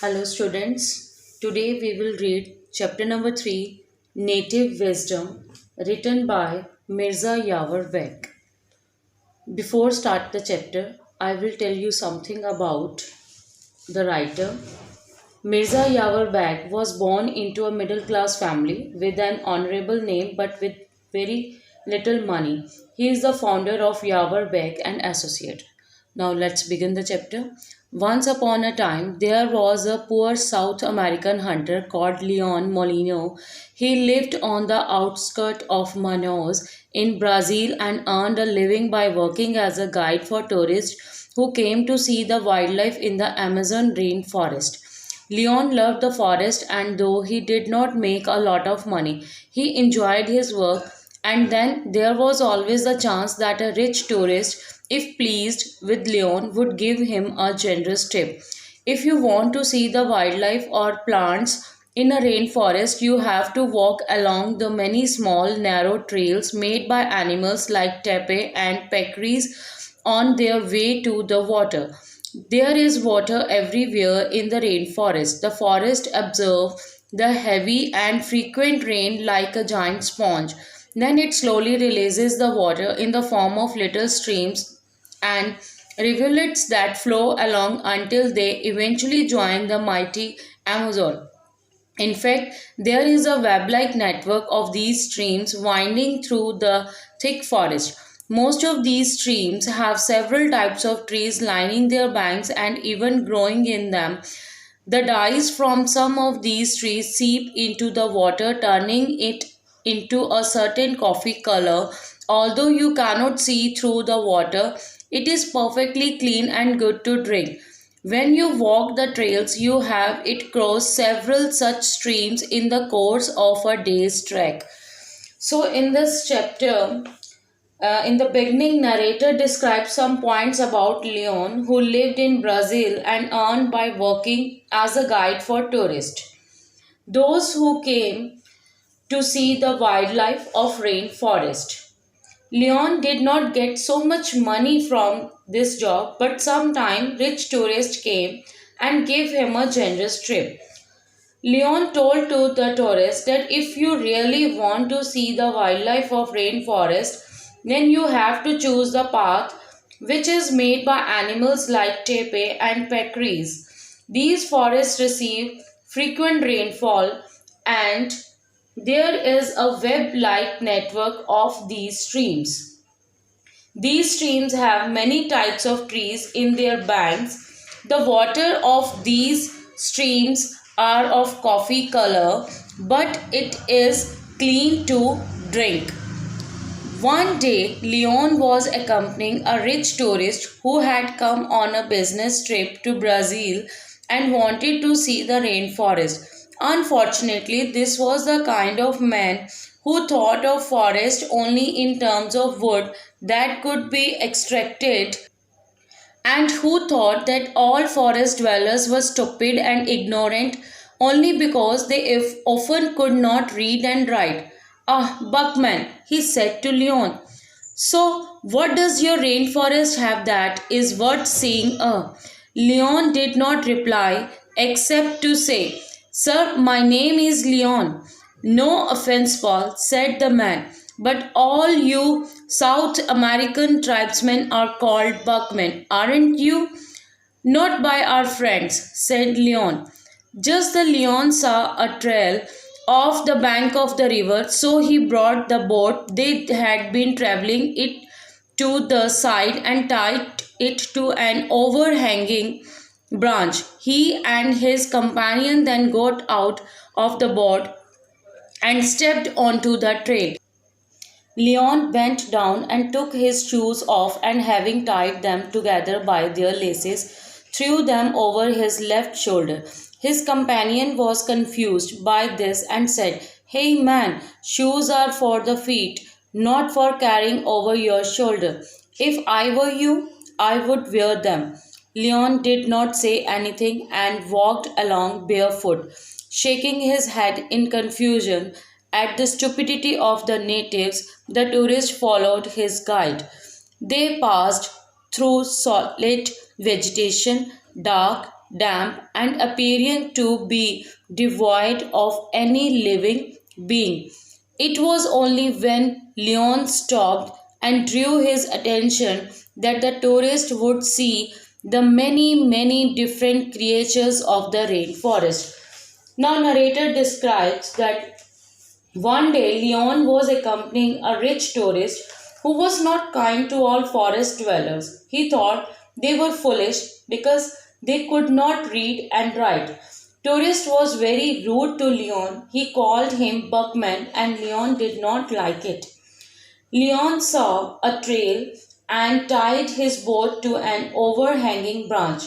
Hello, students. Today we will read chapter number 3 Native Wisdom, written by Mirza Yawar Beg. Before start the chapter, I will tell you something about the writer. Mirza Yawar Beg was born into a middle class family with an honorable name but with very little money. He is the founder of Yawar Beg and Associate. Now let's begin the chapter. Once upon a time, there was a poor South American hunter called Leon Molino. He lived on the outskirts of Manaus in Brazil and earned a living by working as a guide for tourists who came to see the wildlife in the Amazon rainforest. Leon loved the forest, and though he did not make a lot of money, he enjoyed his work. And then there was always the chance that a rich tourist, if pleased with Leon, would give him a generous tip. If you want to see the wildlife or plants in a rainforest, you have to walk along the many small, narrow trails made by animals like tepe and peccaries on their way to the water. There is water everywhere in the rainforest. The forest absorbs the heavy and frequent rain like a giant sponge. Then it slowly releases the water in the form of little streams and rivulets that flow along until they eventually join the mighty Amazon. In fact, there is a web like network of these streams winding through the thick forest. Most of these streams have several types of trees lining their banks and even growing in them. The dyes from some of these trees seep into the water, turning it into a certain coffee color. Although you cannot see through the water, it is perfectly clean and good to drink. When you walk the trails, you have it cross several such streams in the course of a day's trek. So, in this chapter, in the beginning, narrator describes some points about Leon, who lived in Brazil and earned by working as a guide for tourists. Those who came to see the wildlife of rainforest. Leon did not get so much money from this job, but sometime rich tourists came and gave him a generous trip. Leon told to the tourists that if you really want to see the wildlife of rainforest, then you have to choose the path which is made by animals like tepe and peccaries. These forests receive frequent rainfall and there is a web-like network of these streams. These streams have many types of trees in their banks. The water of these streams are of coffee color, but it is clean to drink. One day, Leon was accompanying a rich tourist who had come on a business trip to Brazil and wanted to see the rainforest. Unfortunately, this was the kind of man who thought of forest only in terms of wood that could be extracted and who thought that all forest dwellers were stupid and ignorant only because they often could not read and write. Ah, Buckman, he said to Leon. So, what does your rainforest have that is worth seeing? Leon did not reply except to say, Sir, my name is Leon. No offense, Paul, said the man, but all you South American tribesmen are called Buckmen, aren't you? Not by our friends, said Leon. Just the Leon saw a trail off the bank of the river, so he brought the boat they had been traveling it to the side and tied it to an overhanging branch. He and his companion then got out of the boat and stepped onto the trail. Leon bent down and took his shoes off and having tied them together by their laces, threw them over his left shoulder. His companion was confused by this and said, Hey man, shoes are for the feet, not for carrying over your shoulder. If I were you, I would wear them. Leon did not say anything and walked along barefoot, shaking his head in confusion at the stupidity of the natives. The tourist followed his guide. They passed through solid vegetation, dark, damp, and appearing to be devoid of any living being. It was only when Leon stopped and drew his attention that the tourist would see the many different creatures of the rainforest. Now, narrator describes that one day Leon was accompanying a rich tourist who was not kind to all forest dwellers. He thought they were foolish because they could not read and write. Tourist was very rude to Leon. He called him Buckman and Leon did not like it. Leon saw a trail and tied his boat to an overhanging branch.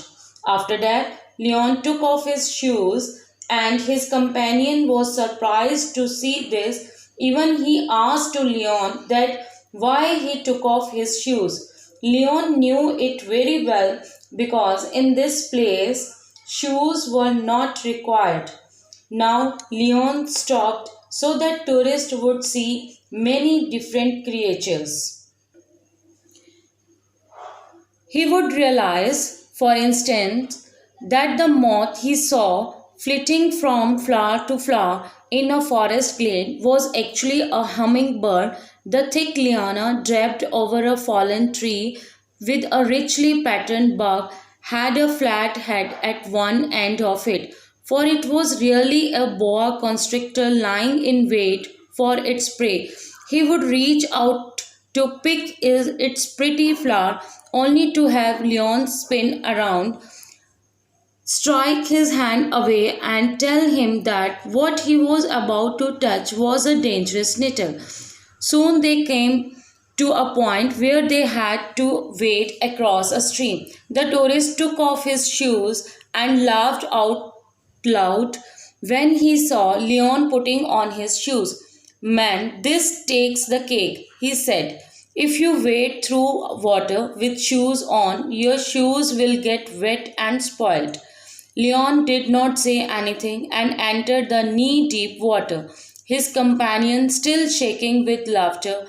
After that, Leon took off his shoes and his companion was surprised to see this. Even he asked to Leon that why he took off his shoes. Leon knew it very well because in this place shoes were not required. Now Leon stopped so that tourists would see many different creatures. He would realize, for instance, that the moth he saw flitting from flower to flower in a forest glade was actually a hummingbird, the thick liana draped over a fallen tree with a richly patterned bark had a flat head at one end of it, for it was really a boa constrictor lying in wait for its prey. He would reach out to pick its pretty flower only to have Leon spin around, strike his hand away, and tell him that what he was about to touch was a dangerous nettle. Soon they came to a point where they had to wade across a stream. The tourist took off his shoes and laughed out loud when he saw Leon putting on his shoes. Man, this takes the cake, he said. If you wade through water with shoes on, your shoes will get wet and spoiled. Leon did not say anything and entered the knee deep water, his companion, still shaking with laughter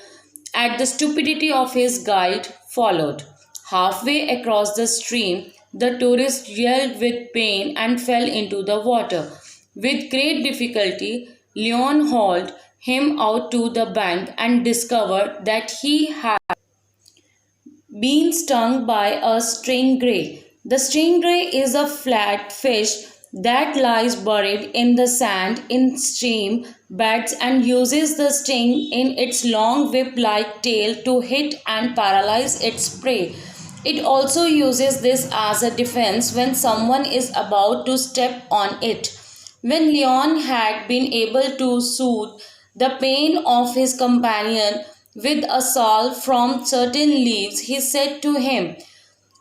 at the stupidity of his guide, followed. Halfway across the stream, the tourist yelled with pain and fell into the water. With great difficulty, Leon hauled him out to the bank and discovered that he had been stung by a stingray. The stingray is a flat fish that lies buried in the sand in stream beds and uses the sting in its long whip like tail to hit and paralyze its prey. It also uses this as a defense when someone is about to step on it. When Leon had been able to soothe the pain of his companion with a salve from certain leaves, he said to him,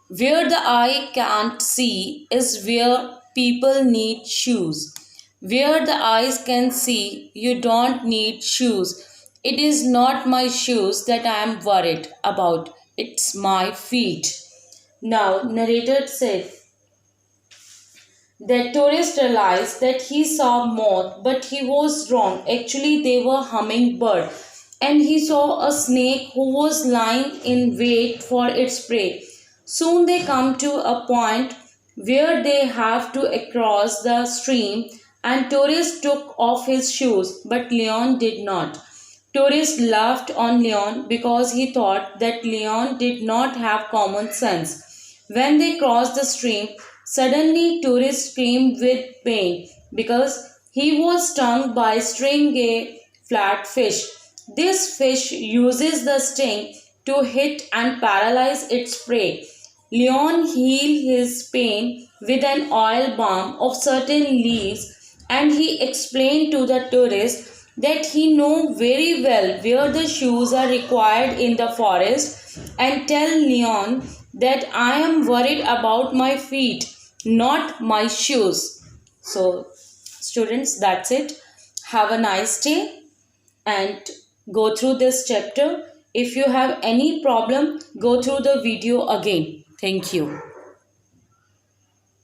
where the eye can't see is where people need shoes. Where the eyes can see, you don't need shoes. It is not my shoes that I am worried about, it's my feet. Now, narrator said that tourist realized that he saw moth, but he was wrong. Actually, they were hummingbird. And he saw a snake who was lying in wait for its prey. Soon they come to a point where they have to cross the stream and tourist took off his shoes, but Leon did not. Tourist laughed on Leon because he thought that Leon did not have common sense. When they crossed the stream, suddenly tourist screamed with pain because he was stung by stingray flatfish. This fish uses the sting to hit and paralyze its prey. Leon healed his pain with an oil balm of certain leaves and he explained to the tourist that he knew very well where the shoes are required in the forest and tell Leon that I am worried about my feet, not my shoes. So, students, that's it. Have a nice day and go through this chapter. If you have any problem, go through the video again. Thank you.